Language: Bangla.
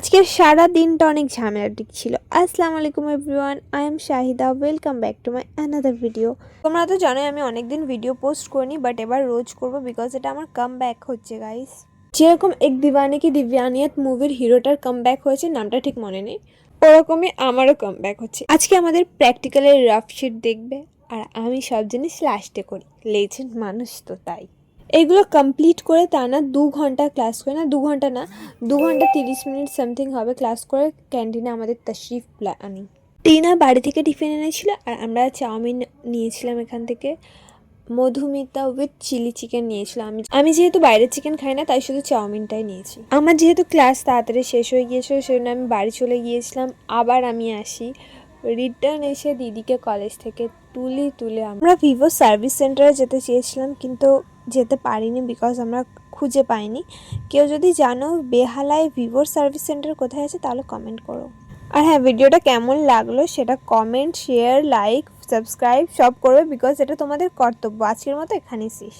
আজকের সারা দিনটা অনেক ঝামেলাটিক ছিল। আসসালামু আলাইকুম everyone, I am Shahida. Welcome back to my another video. তোমরা তো জানোই আমি অনেকদিন ভিডিও পোস্ট করিনি, বাট এবার রোজ করবো বিকজ এটা আমার কাম ব্যাক হচ্ছে গাইস। যেরকম এক দিওয়ানে কি দিব্যানিয়ত মুভির হিরোটার কাম ব্যাক হয়েছে, নামটা ঠিক মনে নেই, ওরকমই আমারও কাম ব্যাক হচ্ছে। আজকে আমাদের প্র্যাকটিক্যালের রাফ শিট দেখবে, আর আমি সব জিনিস লাস্টে করি, লেজেন্ড মানুষ তো তাই। এগুলো কমপ্লিট করে তা না 2 ঘন্টা ক্লাস করে, না 2 ঘন্টা না, 2 ঘন্টা 30 মিনিট সামথিং হবে ক্লাস করে ক্যান্টিনে আমাদের তশরিফ আনি। টিনা বাড়ি থেকে টিফিন এনেছিল আর আমরা চাউমিন নিয়েছিলাম এখান থেকে। মধুমিতা উইথ চিলি চিকেন নিয়েছিলাম। আমি যেহেতু বাইরের চিকেন খাই না, তাই শুধু চাউমিনটাই নিয়েছি। আমার যেহেতু ক্লাস তাড়াতাড়ি শেষ হয়ে গিয়েছিল, সেজন্য আমি বাড়ি চলে গিয়েছিলাম। আবার আমি আসি, রিটার্ন এসে দিদিকে কলেজ থেকে তুলে আমরা ভিভো সার্ভিস সেন্টারে যেতে চেয়েছিলাম, কিন্তু যেতে পারিনি বিকজ আমরা খুঁজে পাইনি। কেউ যদি জানো বেহালায় ভিভোর সার্ভিস সেন্টার কোথায় আছে তাহলে কমেন্ট করো। আর হ্যাঁ, ভিডিওটা কেমন লাগলো সেটা কমেন্ট, শেয়ার, লাইক, সাবস্ক্রাইব সব করবে বিকজ এটা তোমাদের কর্তব্য। আজকের মতো এখানেই শেষ।